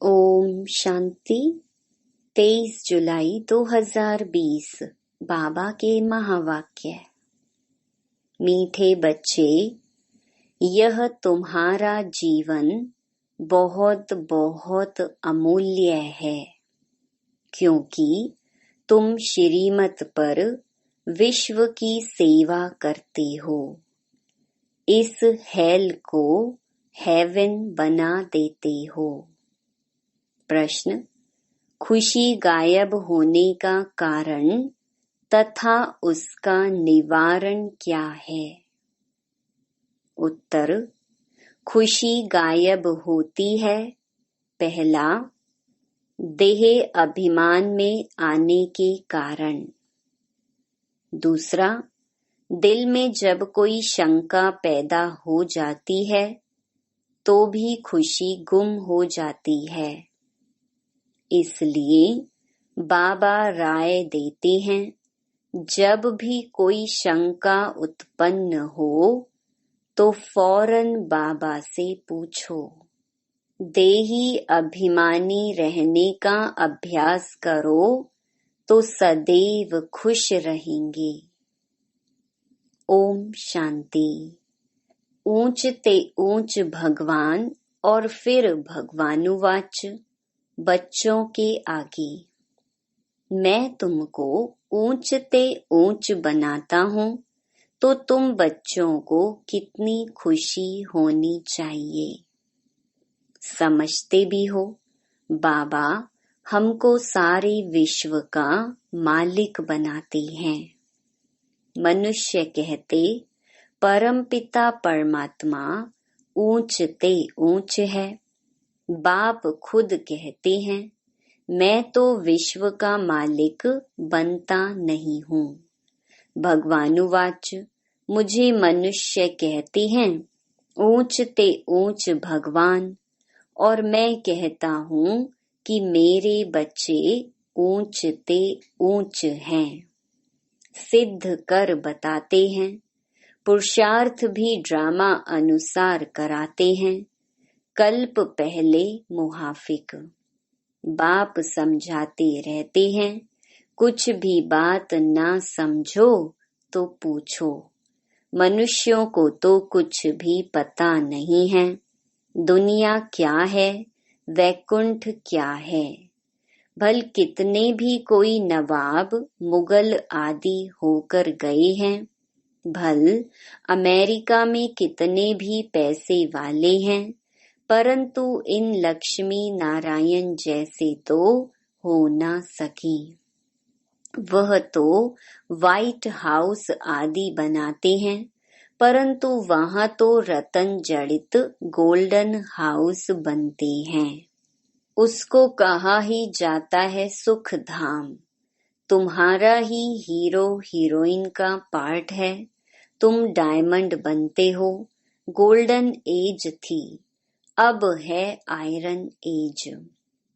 ओम शांति। 23 जुलाई 2020 बाबा के महावाक्य। मीठे बच्चे, यह तुम्हारा जीवन बहुत बहुत अमूल्य है, क्योंकि तुम श्रीमत पर विश्व की सेवा करते हो। इस हेल को हेवन बना देते हो। प्रश्न: खुशी गायब होने का कारण तथा उसका निवारण क्या है? उत्तर: खुशी गायब होती है, पहला, देह अभिमान में आने के कारण। दूसरा, दिल में जब कोई शंका पैदा हो जाती है तो भी खुशी गुम हो जाती है। इसलिए बाबा राय देते हैं, जब भी कोई शंका उत्पन्न हो तो फौरन बाबा से पूछो। देही अभिमानी रहने का अभ्यास करो तो सदैव खुश रहेंगे। ओम शांति। ऊंच ते ऊंच भगवान और फिर भगवानुवाच बच्चों के आगे। मैं तुमको ऊंच ते ऊंच बनाता हूँ तो तुम बच्चों को कितनी खुशी होनी चाहिए। समझते भी हो, बाबा हमको सारे विश्व का मालिक बनाते हैं। मनुष्य कहते परमपिता परमात्मा ऊंच ते ऊंच है। बाप खुद कहते हैं, मैं तो विश्व का मालिक बनता नहीं हूँ। भगवानुवाच मुझे मनुष्य कहते हैं ऊंच ते ऊंच भगवान, और मैं कहता हूँ कि मेरे बच्चे ऊंच ते ऊंच हैं। सिद्ध कर बताते हैं, पुरुषार्थ भी ड्रामा अनुसार कराते हैं। कल्प पहले मुहाफिक। बाप समझाते रहते हैं, कुछ भी बात ना समझो तो पूछो। मनुष्यों को तो कुछ भी पता नहीं है। दुनिया क्या है, वैकुंठ क्या है। भल कितने भी कोई नवाब मुगल आदि होकर गए हैं। भल अमेरिका में कितने भी पैसे वाले हैं, परंतु इन लक्ष्मी नारायण जैसे तो हो ना सके। वह तो व्हाइट हाउस आदि बनाते हैं, परंतु वहां तो रतन जड़ित गोल्डन हाउस बनते हैं। उसको कहा ही जाता है सुख धाम। तुम्हारा ही हीरो हीरोइन का पार्ट है। तुम डायमंड बनते हो। गोल्डन एज थी, अब है आयरन एज।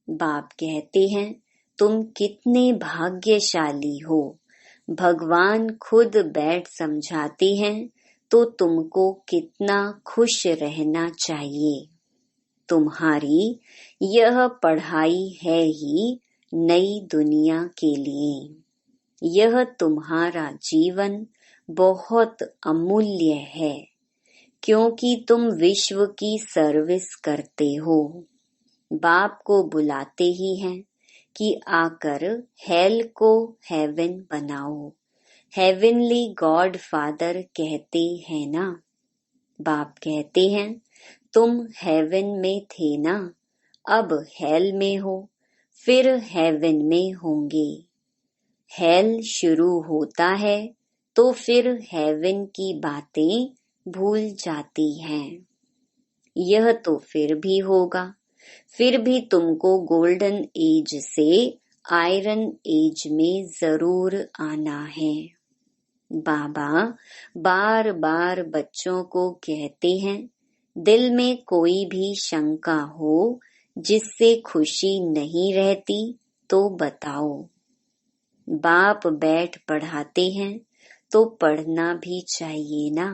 बाप कहते हैं, तुम कितने भाग्यशाली हो। भगवान खुद बैठ समझाते हैं तो तुमको कितना खुश रहना चाहिए। तुम्हारी यह पढ़ाई है ही नई दुनिया के लिए। यह तुम्हारा जीवन बहुत अमूल्य है, क्योंकि तुम विश्व की सर्विस करते हो। बाप को बुलाते ही हैं कि आकर हेल को हेवन बनाओ। हेवनली गॉड फादर कहते हैं ना। बाप कहते हैं, तुम हेवन में थे ना, अब हेल में हो, फिर हेवन में होंगे। हेल शुरू होता है तो फिर हेवन की बातें भूल जाती हैं। यह तो फिर भी होगा, फिर भी तुमको गोल्डन एज से आयरन एज में जरूर आना है। बाबा बार बार बच्चों को कहते हैं, दिल में कोई भी शंका हो जिससे खुशी नहीं रहती तो बताओ। बाप बैठ पढ़ाते हैं तो पढ़ना भी चाहिए ना।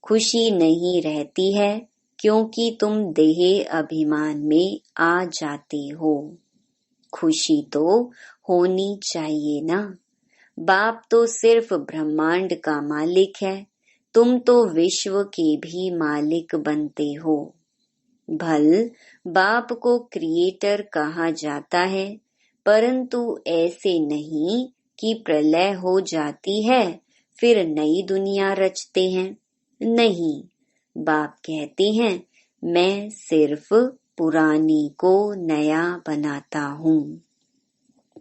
खुशी नहीं रहती है क्योंकि तुम देह अभिमान में आ जाते हो। खुशी तो होनी चाहिए ना। बाप तो सिर्फ ब्रह्मांड का मालिक है, तुम तो विश्व के भी मालिक बनते हो। भल बाप को क्रिएटर कहा जाता है, परंतु ऐसे नहीं कि प्रलय हो जाती है फिर नई दुनिया रचते हैं। नहीं, बाप कहते हैं मैं सिर्फ पुरानी को नया बनाता हूँ,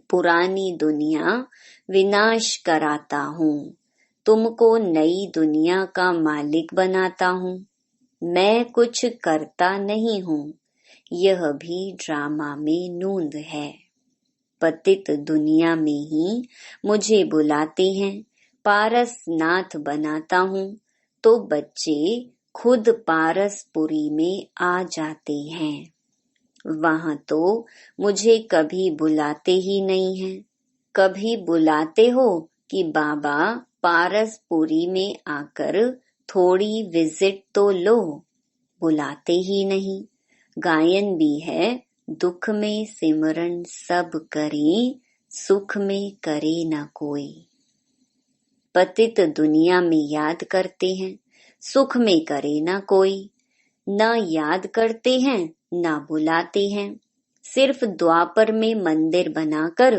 पुरानी दुनिया विनाश कराता हूँ, तुमको नई दुनिया का मालिक बनाता हूँ। मैं कुछ करता नहीं हूँ, यह भी ड्रामा में नूंद है। पतित दुनिया में ही मुझे बुलाते हैं, पारसनाथ बनाता हूँ, तो बच्चे खुद पारसपुरी में आ जाते हैं। वहाँ तो मुझे कभी बुलाते ही नहीं हैं। कभी बुलाते हो कि बाबा पारसपुरी में आकर थोड़ी विजिट तो लो, बुलाते ही नहीं। गायन भी है, दुख में सिमरन सब करें, सुख में करे न कोई। पतित दुनिया में याद करते हैं, सुख में करे न कोई। न याद करते हैं न बुलाते हैं। सिर्फ द्वापर में मंदिर बनाकर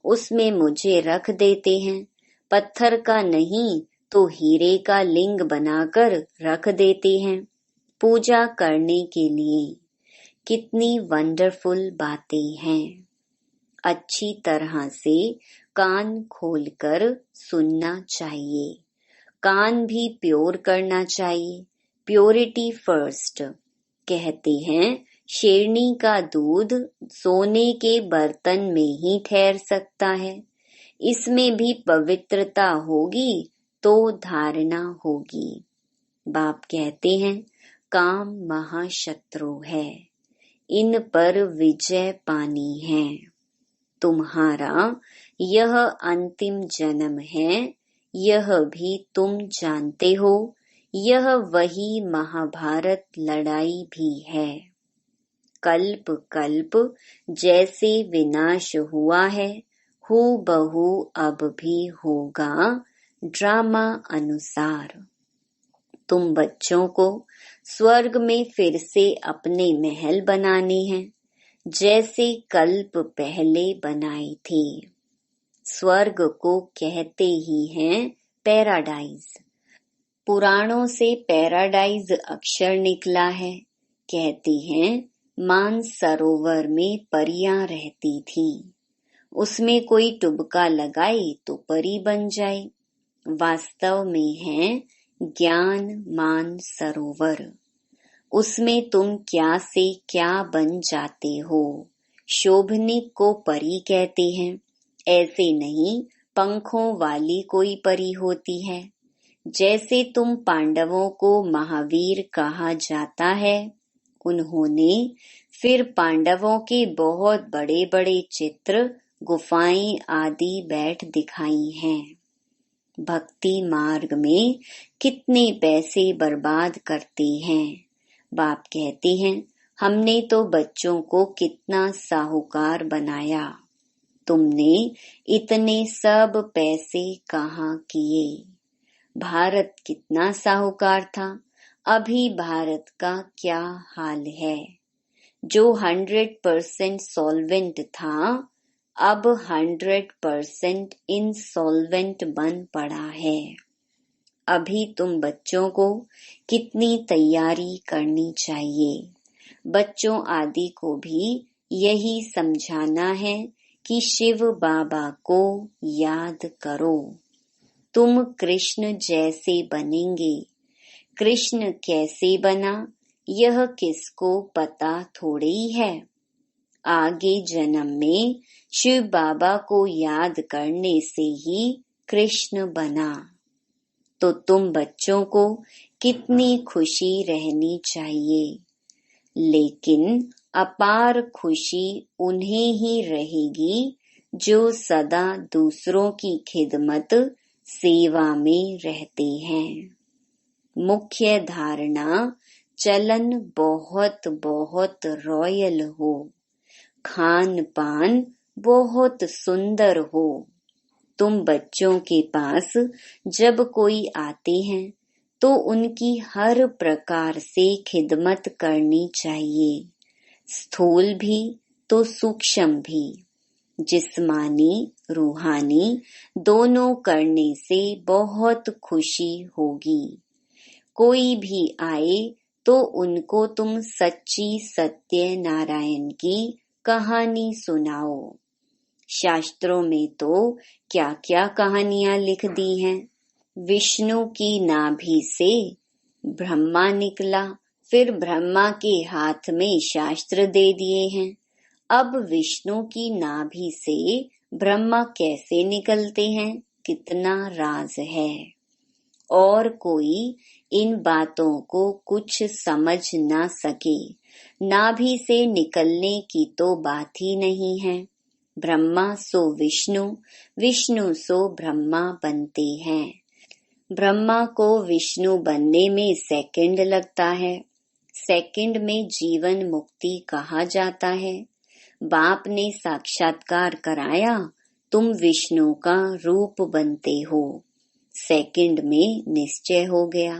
उसमें मुझे रख देते हैं। पत्थर का नहीं तो हीरे का लिंग बनाकर रख देते हैं पूजा करने के लिए। कितनी वंडरफुल बातें हैं। अच्छी तरह से कान खोलकर सुनना चाहिए। कान भी प्योर करना चाहिए। Purity first. कहते हैं शेरनी का दूध सोने के बर्तन में ही ठहर सकता है। इसमें भी पवित्रता होगी तो धारणा होगी। बाप कहते हैं काम महाशत्रु है, इन पर विजय पानी है। तुम्हारा यह अंतिम जन्म है, यह भी तुम जानते हो। यह वही महाभारत लड़ाई भी है। कल्प कल्प जैसे विनाश हुआ है, हूबहू अब भी होगा ड्रामा अनुसार। तुम बच्चों को स्वर्ग में फिर से अपने महल बनाने हैं, जैसे कल्प पहले बनाए थे। स्वर्ग को कहते ही हैं पैराडाइज। पुराणों से पैराडाइज अक्षर निकला है। कहते हैं मानसरोवर में परियां रहती थी, उसमें कोई टुबका लगाए तो परी बन जाए। वास्तव में है ज्ञान मानसरोवर। उसमें तुम क्या से क्या बन जाते हो। शोभनिक को परी कहते हैं, ऐसे नहीं पंखों वाली कोई परी होती है। जैसे तुम पांडवों को महावीर कहा जाता है, उन्होंने फिर पांडवों के बहुत बड़े बड़े चित्र, गुफाएं आदि बैठ दिखाई हैं। भक्ति मार्ग में कितने पैसे बर्बाद करते हैं। बाप कहते हैं हमने तो बच्चों को कितना साहूकार बनाया, तुमने इतने सब पैसे कहाँ किए। भारत कितना साहूकार था, अभी भारत का क्या हाल है। जो 100% सॉल्वेंट था, अब 100% इंसॉल्वेंट बन पड़ा है। अभी तुम बच्चों को कितनी तैयारी करनी चाहिए। बच्चों आदि को भी यही समझाना है कि शिव बाबा को याद करो। तुम कृष्ण जैसे बनेंगे। कृष्ण कैसे बना यह किसको पता थोड़ी है। आगे जन्म में शिव बाबा को याद करने से ही कृष्ण बना। तो तुम बच्चों को कितनी खुशी रहनी चाहिए। लेकिन अपार खुशी उन्हें ही रहेगी जो सदा दूसरों की खिदमत सेवा में रहते हैं। मुख्य धारणा चलन बहुत बहुत रॉयल हो, खान पान बहुत सुंदर हो। तुम बच्चों के पास जब कोई आते हैं तो उनकी हर प्रकार से खिदमत करनी चाहिए, स्थूल भी तो सूक्ष्म भी, जिस्मानी रूहानी दोनों करने से बहुत खुशी होगी। कोई भी आए तो उनको तुम सच्ची सत्य नारायण की कहानी सुनाओ। शास्त्रों में तो क्या क्या कहानियां लिख दी हैं। विष्णु की नाभि से ब्रह्मा निकला, फिर ब्रह्मा के हाथ में शास्त्र दे दिए हैं। अब विष्णु की नाभि से ब्रह्मा कैसे निकलते हैं, कितना राज है। और कोई इन बातों को कुछ समझ ना सके। नाभि से निकलने की तो बात ही नहीं है। ब्रह्मा सो विष्णु, विष्णु सो ब्रह्मा बनते हैं। ब्रह्मा को विष्णु बनने में सेकंड लगता है। सेकंड में जीवन मुक्ति कहा जाता है। बाप ने साक्षात्कार कराया, तुम विष्णु का रूप बनते हो। सेकंड में निश्चय हो गया।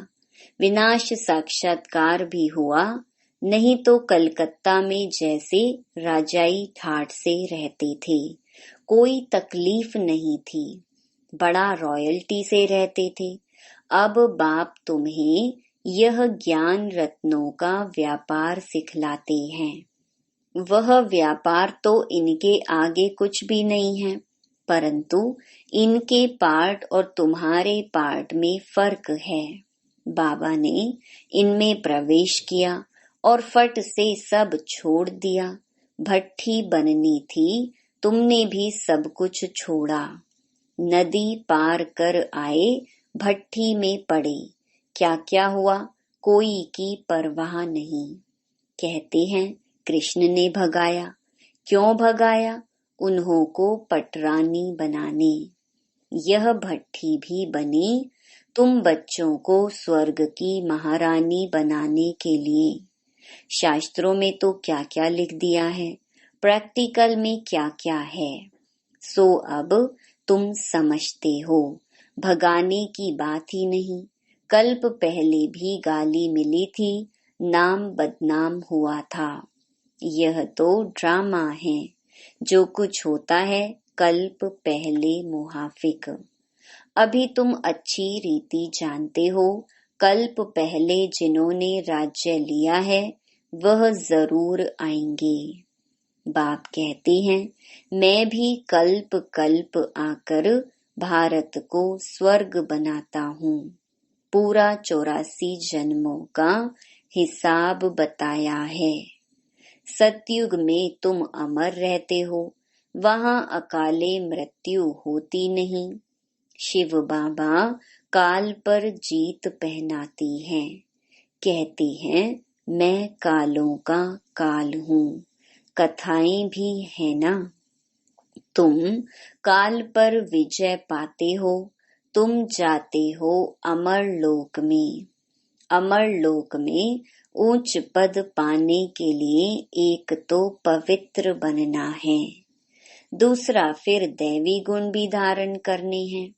विनाश साक्षात्कार भी हुआ, नहीं तो कलकत्ता में जैसे राजाई ठाट से रहते थे, कोई तकलीफ नहीं थी, बड़ा रॉयल्टी से रहते थे। अब बाप तुम्हें यह ज्ञान रत्नों का व्यापार सिखलाते हैं। वह व्यापार तो इनके आगे कुछ भी नहीं है, परंतु इनके पार्ट और तुम्हारे पार्ट में फर्क है। बाबा ने इनमें प्रवेश किया और फट से सब छोड़ दिया। भट्ठी बननी थी, तुमने भी सब कुछ छोड़ा। नदी पार कर आए, भट्ठी में पड़े। क्या क्या हुआ, कोई की परवाह नहीं। कहते हैं कृष्ण ने भगाया। क्यों भगाया? उन्हों को पटरानी बनाने। यह भट्ठी भी बनी तुम बच्चों को स्वर्ग की महारानी बनाने के लिए। शास्त्रों में तो क्या क्या लिख दिया है, प्रैक्टिकल में क्या क्या है, सो अब तुम समझते हो। भगाने की बात ही नहीं। कल्प पहले भी गाली मिली थी, नाम बदनाम हुआ था। यह तो ड्रामा है। जो कुछ होता है कल्प पहले मुहाफिक। अभी तुम अच्छी रीति जानते हो, कल्प पहले जिन्होंने राज्य लिया है वह जरूर आएंगे। बाप कहते हैं मैं भी कल्प कल्प आकर भारत को स्वर्ग बनाता हूँ। पूरा 84 जन्मों का हिसाब बताया है। सतयुग में तुम अमर रहते हो, वहाँ अकाले मृत्यु होती नहीं। शिव बाबा काल पर जीत पहनाती हैं। कहती हैं मैं कालों का काल हूँ। कथाएं भी है ना। तुम काल पर विजय पाते हो, तुम जाते हो अमर लोक में। अमर लोक में ऊंच पद पाने के लिए एक तो पवित्र बनना है, दूसरा फिर दैवी गुण भी धारण करने हैं।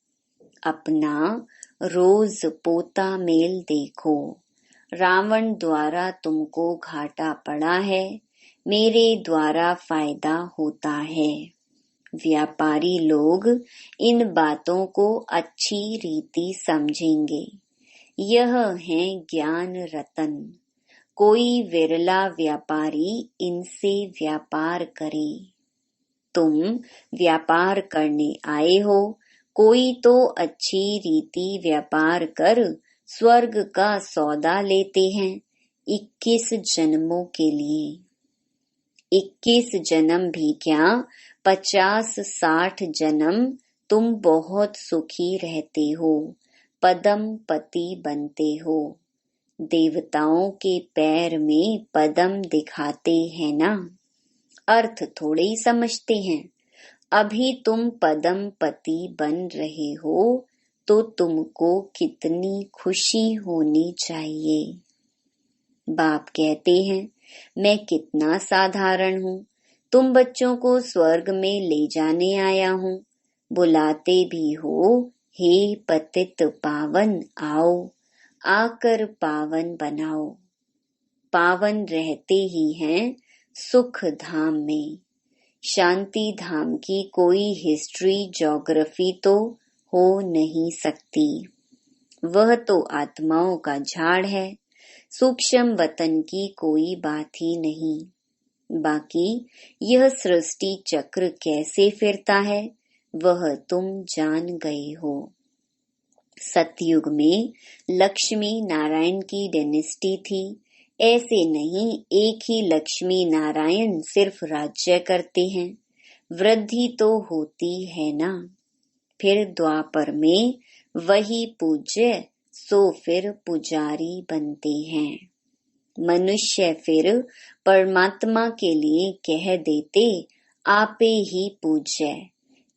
अपना रोज पोता मेल देखो। रावण द्वारा तुमको घाटा पड़ा है, मेरे द्वारा फायदा होता है। व्यापारी लोग इन बातों को अच्छी रीति समझेंगे। यह है ज्ञान रतन। कोई विरला व्यापारी इनसे व्यापार करे। तुम व्यापार करने आए हो, कोई तो अच्छी रीति व्यापार कर स्वर्ग का सौदा लेते हैं 21 जन्मों के लिए। 21 जन्म भी क्या, 50-60 जन्म तुम बहुत सुखी रहते हो, पदम पति बनते हो। देवताओं के पैर में पदम दिखाते हैं ना, अर्थ थोड़े ही समझते हैं। अभी तुम पदम पति बन रहे हो तो तुमको कितनी खुशी होनी चाहिए। बाप कहते हैं, मैं कितना साधारण हूँ, तुम बच्चों को स्वर्ग में ले जाने आया हूँ। बुलाते भी हो, हे पतित पावन आओ, आकर पावन बनाओ। पावन रहते ही हैं सुख धाम में। शांति धाम की कोई हिस्ट्री ज्योग्राफी तो हो नहीं सकती। वह तो आत्माओं का झाड़ है, सूक्ष्म वतन की कोई बात ही नहीं। बाकी यह सृष्टि चक्र कैसे फिरता है वह तुम जान गए हो। सतयुग में लक्ष्मी नारायण की डायनेस्टी थी। ऐसे नहीं, एक ही लक्ष्मी नारायण सिर्फ राज्य करते हैं, वृद्धि तो होती है ना। फिर द्वापर में वही पूज्य, सो फिर पुजारी बनते हैं। मनुष्य फिर परमात्मा के लिए कह देते, आपे ही पूज्य।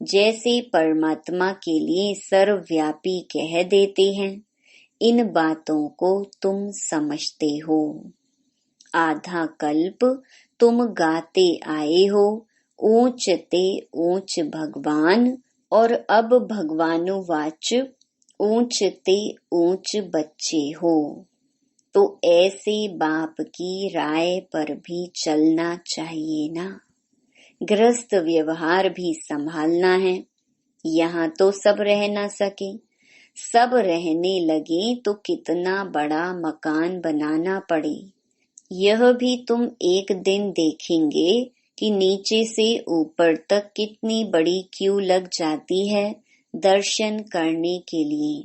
जैसे परमात्मा के लिए सर्वव्यापी कह देते हैं। इन बातों को तुम समझते हो। आधा कल्प तुम गाते आए हो, ऊंच ते ऊंच भगवान, और अब भगवानुवाच ऊंच ते ऊंच बच्चे हो। तो ऐसे बाप की राय पर भी चलना चाहिए ना। गृहस्थ व्यवहार भी संभालना है। यहाँ तो सब रह ना सके। सब रहने लगे तो कितना बड़ा मकान बनाना पड़े। यह भी तुम एक दिन देखेंगे कि नीचे से ऊपर तक कितनी बड़ी क्यू लग जाती है दर्शन करने के लिए।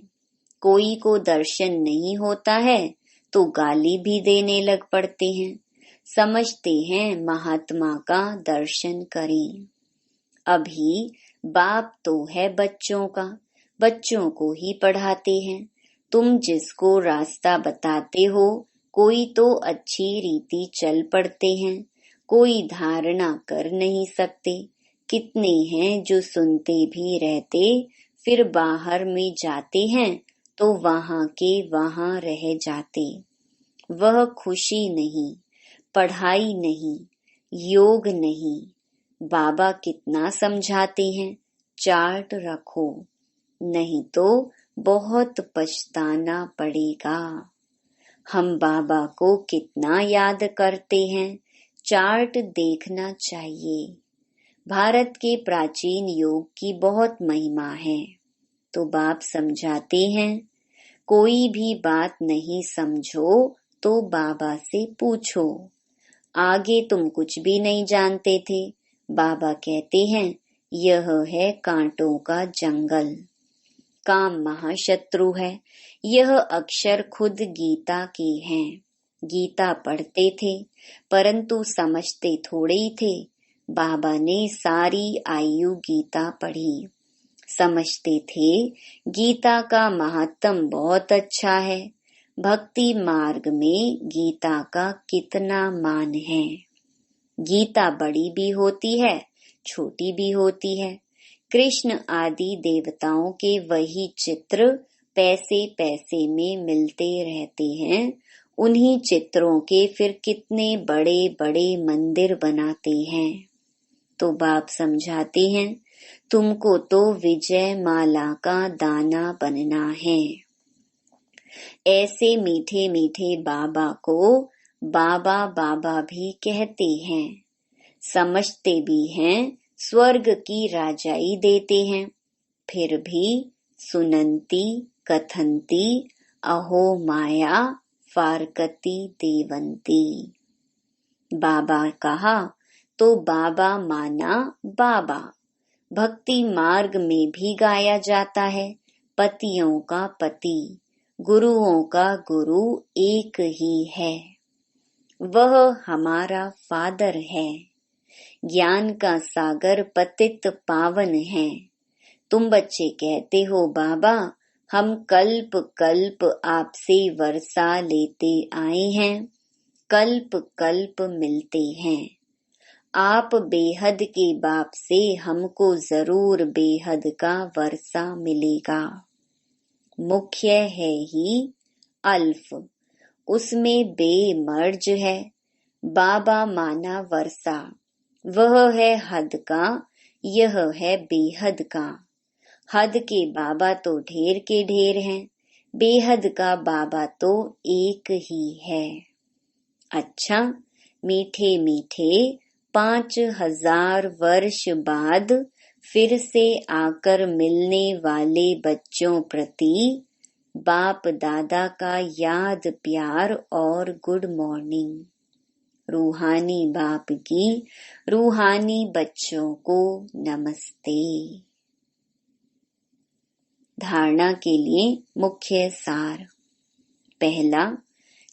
कोई को दर्शन नहीं होता है तो गाली भी देने लग पड़ते हैं। समझते हैं महात्मा का दर्शन करें। अभी बाप तो है बच्चों का, बच्चों को ही पढ़ाते हैं। तुम जिसको रास्ता बताते हो, कोई तो अच्छी रीति चल पड़ते हैं, कोई धारणा कर नहीं सकते। कितने हैं जो सुनते भी रहते, फिर बाहर में जाते हैं तो वहां के वहां रह जाते। वह खुशी नहीं, पढ़ाई नहीं, योग नहीं। बाबा कितना समझाते हैं, चार्ट रखो, नहीं तो बहुत पछताना पड़ेगा। हम बाबा को कितना याद करते हैं, चार्ट देखना चाहिए। भारत के प्राचीन योग की बहुत महिमा है। तो बाप समझाते हैं, कोई भी बात नहीं समझो तो बाबा से पूछो। आगे तुम कुछ भी नहीं जानते थे। बाबा कहते हैं, यह है कांटों का जंगल। काम महाशत्रु है। यह अक्षर खुद गीता के हैं। गीता पढ़ते थे परंतु समझते थोड़े ही थे। बाबा ने सारी आयु गीता पढ़ी। समझते थे गीता का महात्म बहुत अच्छा है। भक्ति मार्ग में गीता का कितना मान है। गीता बड़ी भी होती है, छोटी भी होती है। कृष्ण आदि देवताओं के वही चित्र पैसे पैसे में मिलते रहते हैं। उन्हीं चित्रों के फिर कितने बड़े बड़े मंदिर बनाते हैं। तो बाप समझाते हैं, तुमको तो विजय माला का दाना बनना है। ऐसे मीठे मीठे बाबा को बाबा बाबा भी कहते हैं। समझते भी हैं, स्वर्ग की राजाई देते हैं। फिर भी सुनंती कथंती अहो माया फारकती देवंती। बाबा कहा तो बाबा माना बाबा। भक्ति मार्ग में भी गाया जाता है, पतियों का पति, गुरुओं का गुरु एक ही है। वह हमारा फादर है। ज्ञान का सागर पतित पावन है। तुम बच्चे कहते हो, बाबा हम कल्प कल्प आपसे वर्षा लेते आए हैं, कल्प कल्प मिलते हैं। आप बेहद के बाप से हमको जरूर बेहद का वर्षा मिलेगा। मुख्य है ही अल्फ, उसमें बेमर्ज है। बाबा माना वर्षा, वह है हद का, यह है बेहद का। हद के बाबा तो ढेर के ढेर हैं, बेहद का बाबा तो एक ही है। अच्छा, मीठे मीठे 5000 वर्ष बाद फिर से आकर मिलने वाले बच्चों प्रति बाप दादा का याद प्यार और गुड मॉर्निंग। रूहानी बाप की रूहानी बच्चों को नमस्ते। धारणा के लिए मुख्य सार। पहला,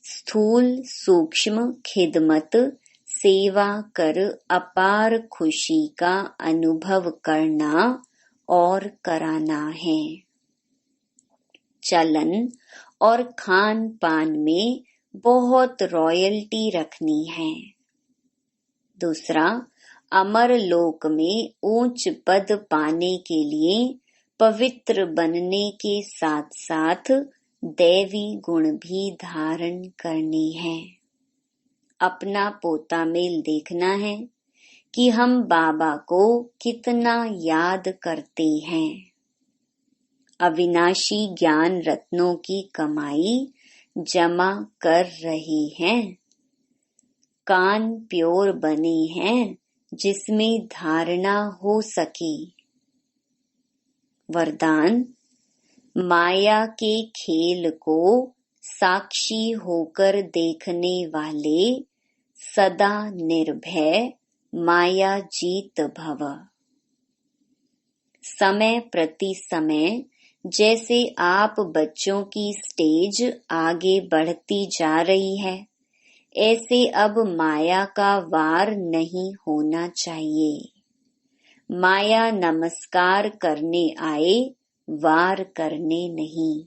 स्थूल सूक्ष्म खिदमत सेवा कर अपार खुशी का अनुभव करना और कराना है। चलन और खान पान में बहुत रॉयल्टी रखनी है। दूसरा, अमर लोक में ऊंच पद पाने के लिए पवित्र बनने के साथ साथ दैवी गुण भी धारण करने हैं। अपना पोता मेल देखना है कि हम बाबा को कितना याद करते हैं। अविनाशी ज्ञान रत्नों की कमाई जमा कर रहे हैं। कान प्योर बने हैं जिसमें धारणा हो सके। वरदान, माया के खेल को साक्षी होकर देखने वाले सदा निर्भय माया जीत भव। समय प्रति समय जैसे आप बच्चों की स्टेज आगे बढ़ती जा रही है, ऐसे अब माया का वार नहीं होना चाहिए। माया नमस्कार करने आए, वार करने नहीं।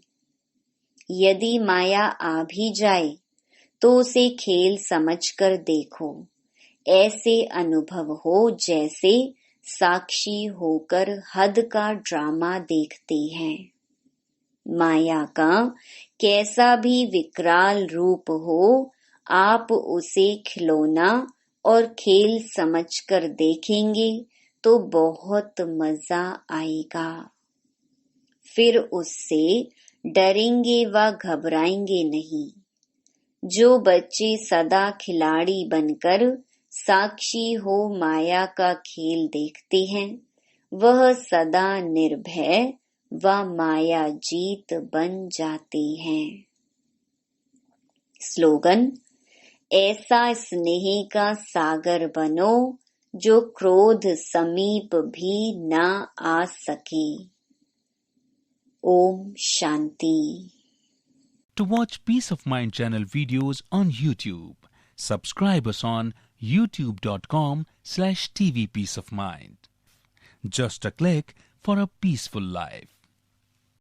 यदि माया आ भी जाए तो उसे खेल समझकर देखो। ऐसे अनुभव हो जैसे साक्षी होकर हद का ड्रामा देखते हैं। माया का कैसा भी विकराल रूप हो, आप उसे खिलौना और खेल समझकर देखेंगे तो बहुत मजा आएगा। फिर उससे डरेंगे व घबराएंगे नहीं। जो बच्चे सदा खिलाड़ी बनकर साक्षी हो माया का खेल देखते हैं, वह सदा निर्भय व माया जीत बन जाते हैं। स्लोगन, ऐसा स्नेह का सागर बनो जो क्रोध समीप भी न आ सके। Om Shanti. To watch Peace of Mind channel videos on YouTube, subscribe us on youtube.com/tvpeaceofmind. Just a click for a peaceful life.